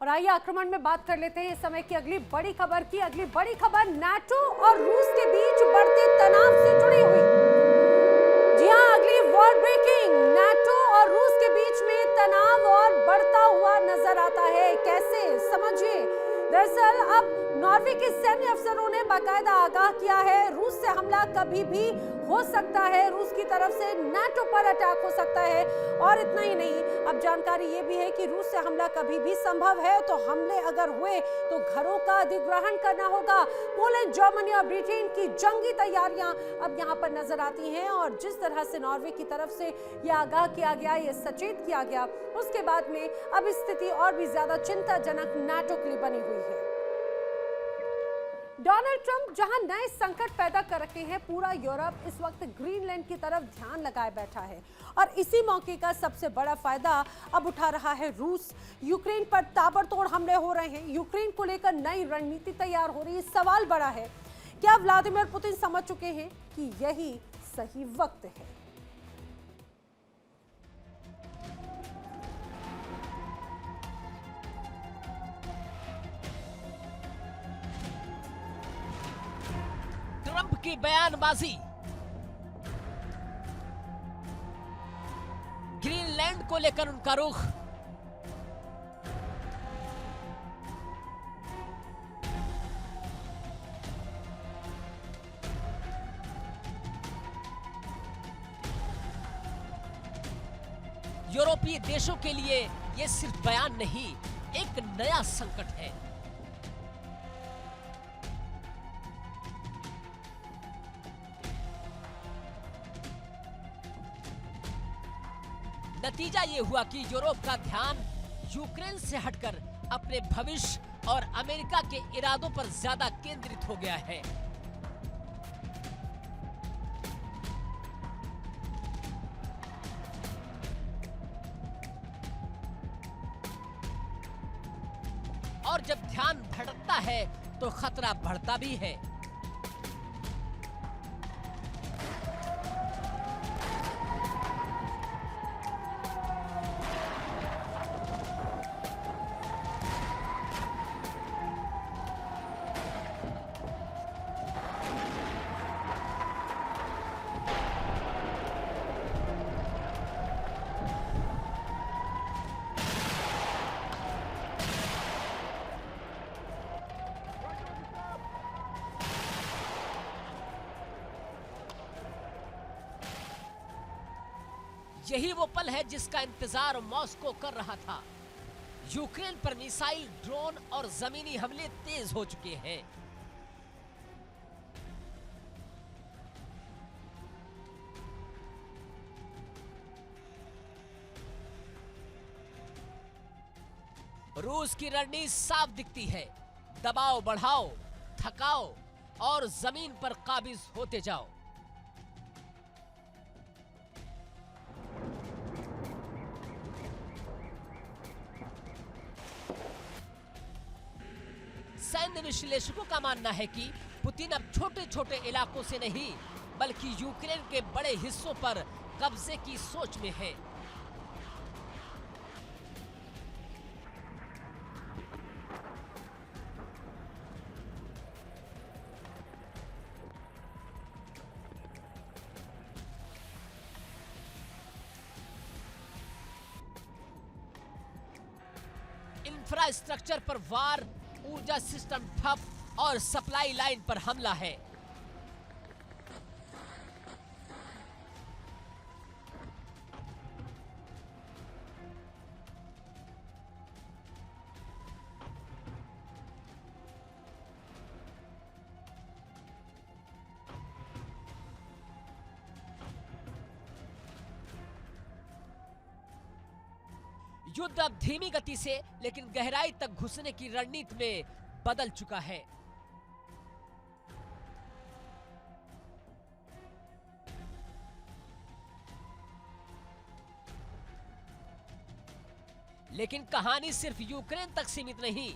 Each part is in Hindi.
और आइए आक्रमण में बात कर लेते हैं इस समय की अगली बड़ी खबर की। अगली बड़ी खबर नाटो और रूस के बीच बढ़ते तनाव से जुड़ी हुई। जी हां, अगली वॉर ब्रेकिंग। नाटो और रूस के बीच में तनाव और बढ़ता हुआ नजर आता है। कैसे, समझिए। दरअसल अब नॉर्वे के सैन्य अफसरों ने बाकायदा आगाह किया है, रूस से हमला कभी भी हो सकता है, रूस की तरफ से नाटो पर अटैक हो सकता है। और इतना ही नहीं, अब जानकारी ये भी है कि रूस से हमला कभी भी संभव है। तो हमले अगर हुए तो घरों का अधिग्रहण करना होगा। पोलैंड, जर्मनी और ब्रिटेन की जंगी तैयारियां अब यहाँ पर नजर आती हैं। और जिस तरह से नॉर्वे की तरफ से यह आगाह किया गया, ये सचेत किया गया, उसके बाद में अब स्थिति और भी ज्यादा चिंताजनक नाटो के लिए बनी हुई है। डोनाल्ड ट्रंप जहां नए संकट पैदा कर रखे हैं, पूरा यूरोप इस वक्त ग्रीनलैंड की तरफ ध्यान लगाए बैठा है। और इसी मौके का सबसे बड़ा फायदा अब उठा रहा है रूस। यूक्रेन पर ताबड़तोड़ हमले हो रहे हैं, यूक्रेन को लेकर नई रणनीति तैयार हो रही है। सवाल बड़ा है, क्या व्लादिमीर पुतिन समझ चुके हैं कि यही सही वक्त है? ट्रंप की बयानबाजी, ग्रीनलैंड को लेकर उनका रुख, यूरोपीय देशों के लिए यह सिर्फ बयान नहीं, एक नया संकट है। नतीजा ये हुआ कि यूरोप का ध्यान यूक्रेन से हटकर अपने भविष्य और अमेरिका के इरादों पर ज्यादा केंद्रित हो गया है। और जब ध्यान भटकता है तो खतरा बढ़ता भी है। यही वो पल है जिसका इंतजार मॉस्को कर रहा था। यूक्रेन पर मिसाइल, ड्रोन और जमीनी हमले तेज हो चुके हैं। रूस की रणनीति साफ दिखती है, दबाव बढ़ाओ, थकाओ और जमीन पर काबिज होते जाओ। सैन्य विश्लेषकों का मानना है कि पुतिन अब छोटे छोटे इलाकों से नहीं, बल्कि यूक्रेन के बड़े हिस्सों पर कब्जे की सोच में है। इंफ्रास्ट्रक्चर पर वार, ऊर्जा सिस्टम ठप और सप्लाई लाइन पर हमला है। युद्ध अब धीमी गति से लेकिन गहराई तक घुसने की रणनीति में बदल चुका है। लेकिन कहानी सिर्फ यूक्रेन तक सीमित नहीं।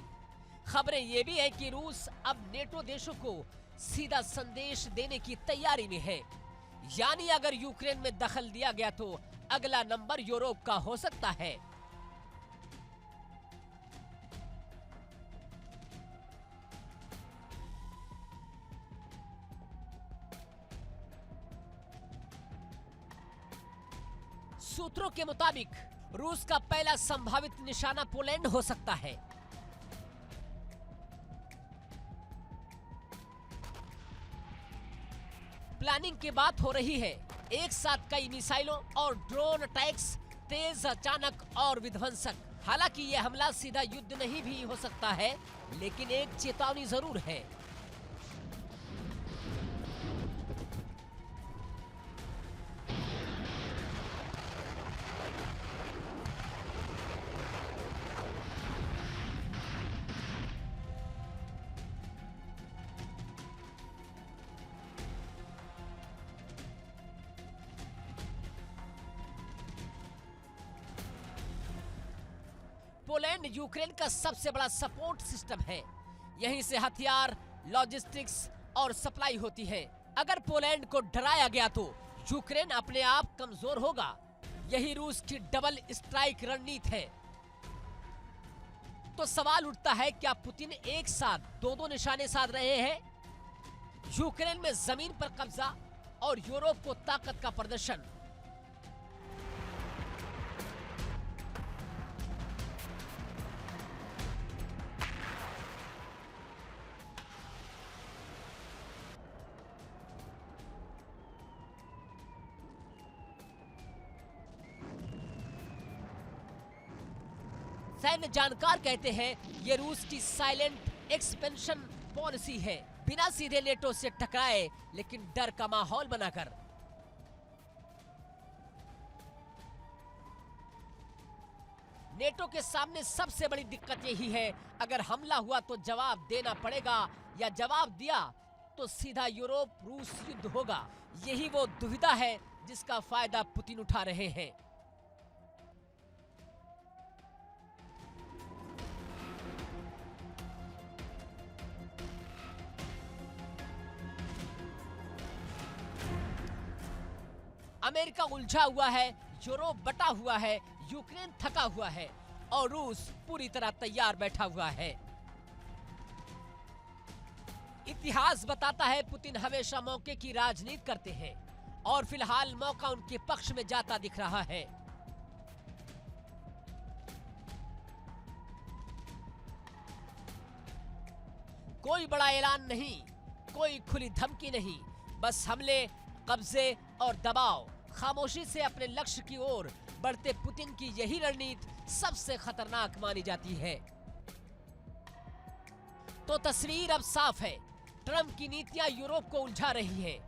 खबरें ये भी है कि रूस अब नेटो देशों को सीधा संदेश देने की तैयारी में है। यानी अगर यूक्रेन में दखल दिया गया तो अगला नंबर यूरोप का हो सकता है। सूत्रों के मुताबिक रूस का पहला संभावित निशाना पोलैंड हो सकता है। प्लानिंग की बात हो रही है। एक साथ कई मिसाइलों और ड्रोन अटैक्स, तेज, अचानक और विध्वंसक। हालांकि यह हमला सीधा युद्ध नहीं भी हो सकता है, लेकिन एक चेतावनी जरूर है। पोलैंड यूक्रेन का सबसे बड़ा सपोर्ट सिस्टम है। यहीं से हथियार, लॉजिस्टिक्स और सप्लाई होती है। अगर पोलैंड को डराया गया तो यूक्रेन अपने आप कमजोर होगा। यही रूस की डबल स्ट्राइक रणनीति है। तो सवाल उठता है, क्या पुतिन एक साथ दो निशाने साध रहे हैं? यूक्रेन में जमीन पर कब्जा और यूरोप को ताकत का प्रदर्शन। सैन्य जानकार कहते हैं ये रूस की साइलेंट एक्सपेंशन पॉलिसी है, बिना सीधे नेटो से टकराए लेकिन डर का माहौल बनाकर। नेटो के सामने सबसे बड़ी दिक्कत यही है, अगर हमला हुआ तो जवाब देना पड़ेगा, या जवाब दिया तो सीधा यूरोप रूस युद्ध होगा। यही वो दुविधा है जिसका फायदा पुतिन उठा रहे हैं। अमेरिका उलझा हुआ है, यूरोप बटा हुआ है, यूक्रेन थका हुआ है और रूस पूरी तरह तैयार बैठा हुआ है। इतिहास बताता है पुतिन हमेशा मौके की राजनीति करते हैं और फिलहाल मौका उनके पक्ष में जाता दिख रहा है। कोई बड़ा ऐलान नहीं, कोई खुली धमकी नहीं, बस हमले, कब्जे और दबाव। खामोशी से अपने लक्ष्य की ओर बढ़ते पुतिन की यही रणनीति सबसे खतरनाक मानी जाती है। तो तस्वीर अब साफ है, ट्रंप की नीतियां यूरोप को उलझा रही हैं।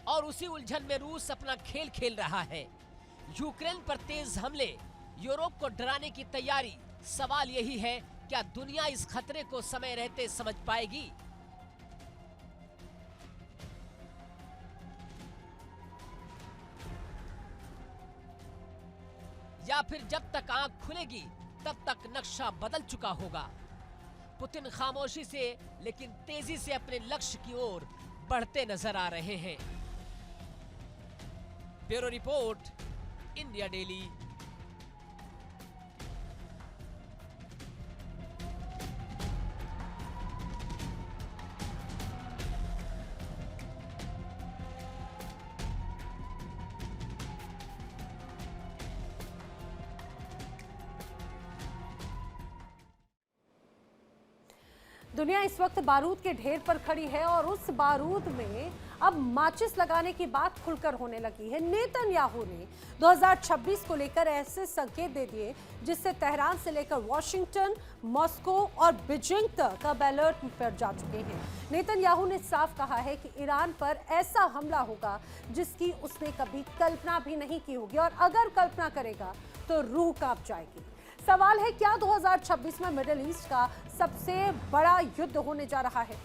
और उसी उलझन में रूस अपना खेल खेल रहा है। यूक्रेन पर तेज हमले, यूरोप को डराने की तैयारी। सवाल यही है, क्या दुनिया इस खतरे को समय रहते समझ पाएगी? या फिर जब तक आंख खुलेगी तब तक नक्शा बदल चुका होगा। पुतिन खामोशी से लेकिन तेजी से अपने लक्ष्य की ओर बढ़ते नजर आ रहे हैं। Bureau report, India daily. दुनिया इस वक्त बारूद के ढेर पर खड़ी है और उस बारूद में अब माचिस लगाने की बात खुलकर होने लगी है। नेतन्याहू ने 2026 को लेकर ऐसे संकेत दे दिए जिससे तेहरान से लेकर वॉशिंगटन, मॉस्को और बीजिंग तक अब अलर्ट पर जा चुके हैं। नेतन्याहू ने साफ कहा है कि ईरान पर ऐसा हमला होगा जिसकी उसने कभी कल्पना भी नहीं की होगी, और अगर कल्पना करेगा तो रूह कांप जाएगी। सवाल है, क्या 2026 में मिडिल ईस्ट का सबसे बड़ा युद्ध होने जा रहा है?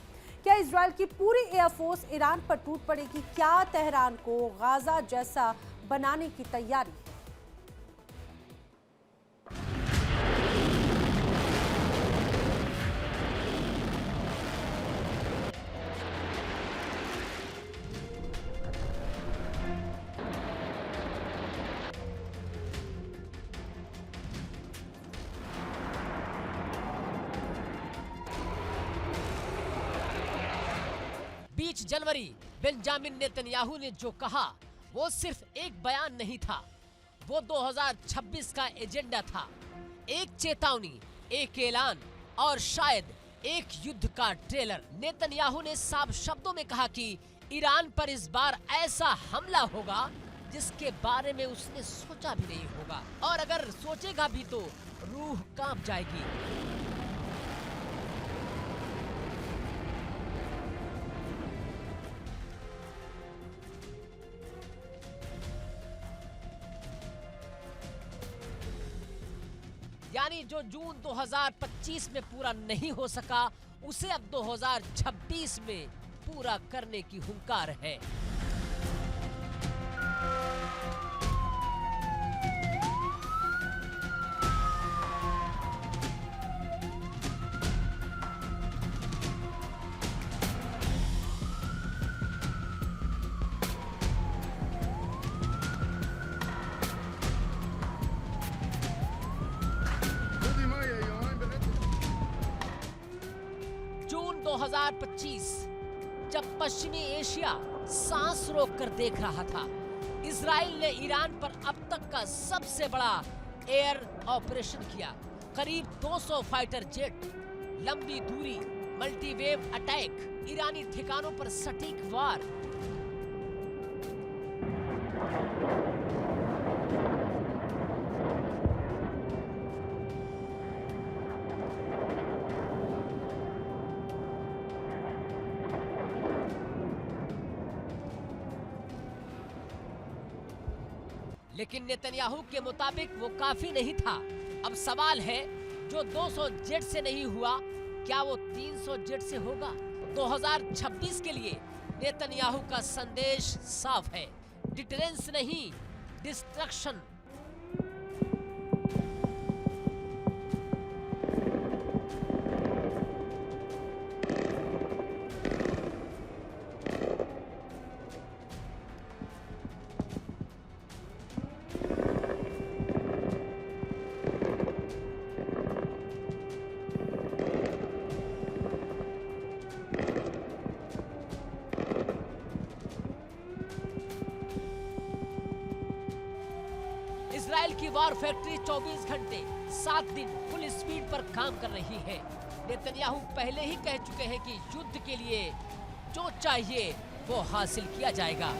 क्या इजराइल की पूरी एयरफोर्स ईरान पर टूट पड़ेगी? क्या तेहरान को गाजा जैसा बनाने की तैयारी? 20 जनवरी बेंजामिन नेतन्याहू ने जो कहा वो सिर्फ एक बयान नहीं था, वो 2026 का एजेंडा था। एक चेतावनी, एक ऐलान और शायद एक युद्ध का ट्रेलर। नेतन्याहू ने साफ शब्दों में कहा कि ईरान पर इस बार ऐसा हमला होगा जिसके बारे में उसने सोचा भी नहीं होगा, और अगर सोचेगा भी तो रूह कांप जाएगी। यानी जो जून 2025 में पूरा नहीं हो सका उसे अब 2026 में पूरा करने की हुंकार है। जून 2025 जब पश्चिमी एशिया सांस रोककर देख रहा था, इजराइल ने ईरान पर अब तक का सबसे बड़ा एयर ऑपरेशन किया। करीब 200 फाइटर जेट, लंबी दूरी मल्टीवेव अटैक, ईरानी ठिकानों पर सटीक वार। लेकिन नेतन्याहू के मुताबिक वो काफी नहीं था। अब सवाल है, जो 200 जेट से नहीं हुआ, क्या वो 300 जेट से होगा? 2026 के लिए नेतन्याहू का संदेश साफ है, डिटरेंस नहीं, डिस्ट्रक्शन। इजराइल की वॉर फैक्ट्री 24 घंटे 7 दिन फुल स्पीड पर काम कर रही है। नेतन्याहू पहले ही कह चुके हैं कि युद्ध के लिए जो चाहिए वो हासिल किया जाएगा।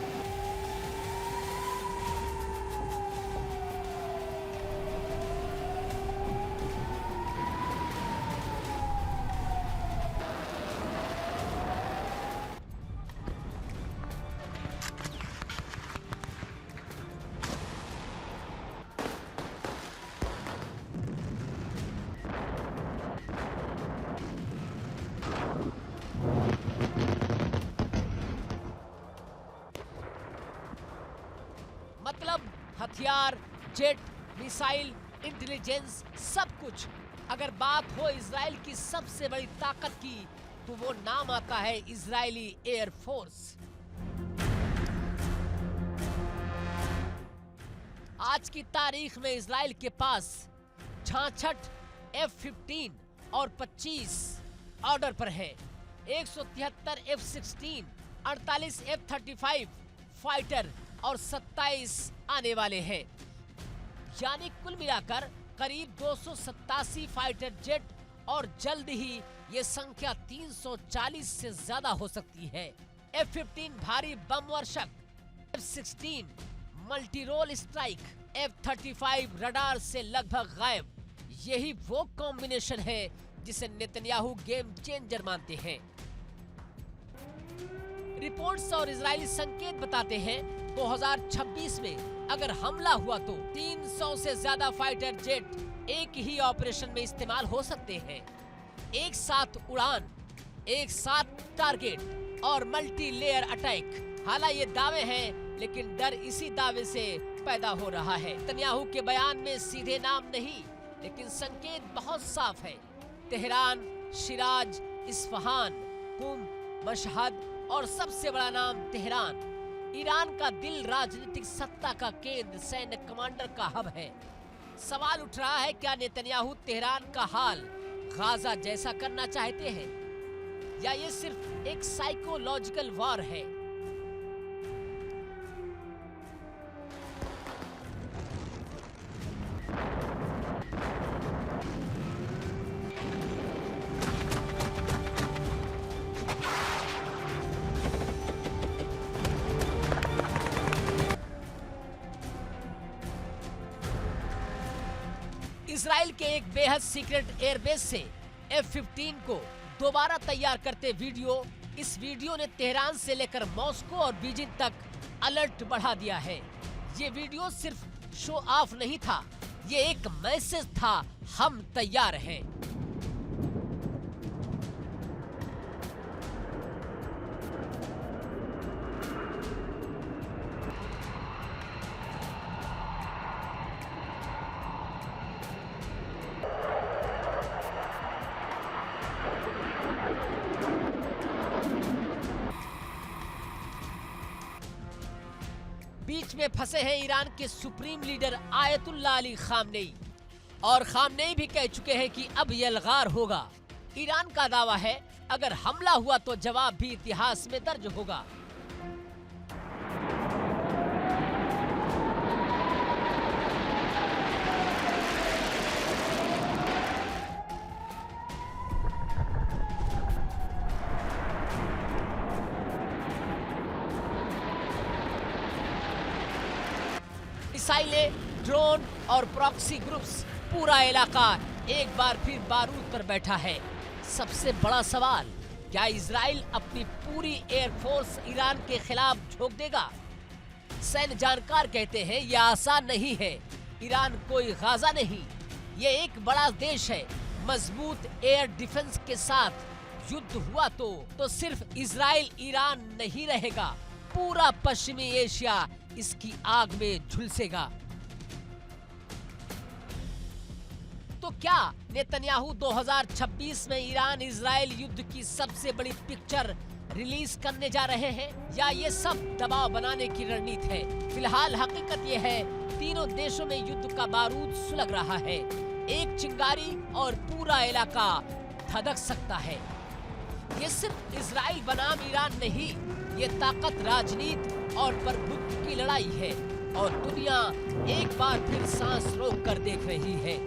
मतलब हथियार, जेट, मिसाइल, इंटेलिजेंस, सब कुछ। अगर बात हो इजराइल की सबसे बड़ी ताकत की, तो वो नाम आता है इजरायली एयर फोर्स। आज की तारीख में इजराइल के पास 66 F-15 और 25 ऑर्डर पर है, 173 F-16, 48 F-35 फाइटर और 27 आने वाले हैं। यानी कुल मिलाकर करीब 287 फाइटर जेट, और जल्द ही ये संख्या 340 से ज्यादा हो सकती है। F-15 भारी बम वर्षक, F-16 multi role strike, F-35 radar से लगभग गायब। यही वो कॉम्बिनेशन है जिसे नेतन्याहू गेम चेंजर मानते हैं। रिपोर्ट्स और इजरायली संकेत बताते हैं 2026 में अगर हमला हुआ तो 300 से ज्यादा फाइटर जेट एक ही ऑपरेशन में इस्तेमाल हो सकते हैं। एक साथ उड़ान, एक साथ टारगेट और मल्टी लेयर अटैक। हालांकि ये दावे हैं, लेकिन डर इसी दावे से पैदा हो रहा है। नेतन्याहू के बयान में सीधे नाम नहीं, लेकिन संकेत बहुत साफ है। तेहरान, शिराज, इस्फहान, कुम, मशहद और सबसे बड़ा नाम तेहरान। ईरान का दिल, राजनीतिक सत्ता का केंद्र, सैन्य कमांडर का हब है। सवाल उठ रहा है, क्या नेतन्याहू तेहरान का हाल गाजा जैसा करना चाहते हैं? या ये सिर्फ एक साइकोलॉजिकल वॉर है? इजराइल के एक बेहद सीक्रेट एयरबेस से F-15 को दोबारा तैयार करते वीडियो, इस वीडियो ने तेहरान से लेकर मॉस्को और बीजिंग तक अलर्ट बढ़ा दिया है। ये वीडियो सिर्फ शो ऑफ नहीं था, ये एक मैसेज था, हम तैयार हैं। बीच में फंसे हैं ईरान के supreme leader Ayatollah Ali Khamenei, और खामनेई भी कह चुके हैं कि अब यलगार होगा। ईरान का दावा है अगर हमला हुआ तो जवाब भी इतिहास में दर्ज होगा। मिसाइलें, ड्रोन और प्रॉक्सी ग्रुप्स, पूरा इलाका एक बार फिर बारूद पर बैठा है। सबसे बड़ा सवाल, क्या इजराइल अपनी पूरी एयरफोर्स ईरान के खिलाफ झोंक देगा? सैन्य जानकार कहते हैं यह आसान नहीं है। ईरान कोई गाजा नहीं, ये एक बड़ा देश है। मजबूत एयर डिफेंस के साथ युद्ध हुआ तो सिर्फ इजराइल ईरान नहीं रहेगा, पूरा पश्चिमी एशिया इसकी आग में झुलसेगा। तो क्या नेतन्याहू 2026 में ईरान इजराइल युद्ध की सबसे बड़ी पिक्चर रिलीज करने जा रहे हैं, या ये सब दबाव बनाने की रणनीति है? फिलहाल हकीकत ये है, तीनों देशों में युद्ध का बारूद सुलग रहा है। एक चिंगारी और पूरा इलाका धधक सकता है। ये सिर्फ इजराइल बनाम ईरान नहीं, ये ताकत, राजनीति और प्रभुत्व की लड़ाई है, और दुनिया एक बार फिर सांस रोक कर देख रही है।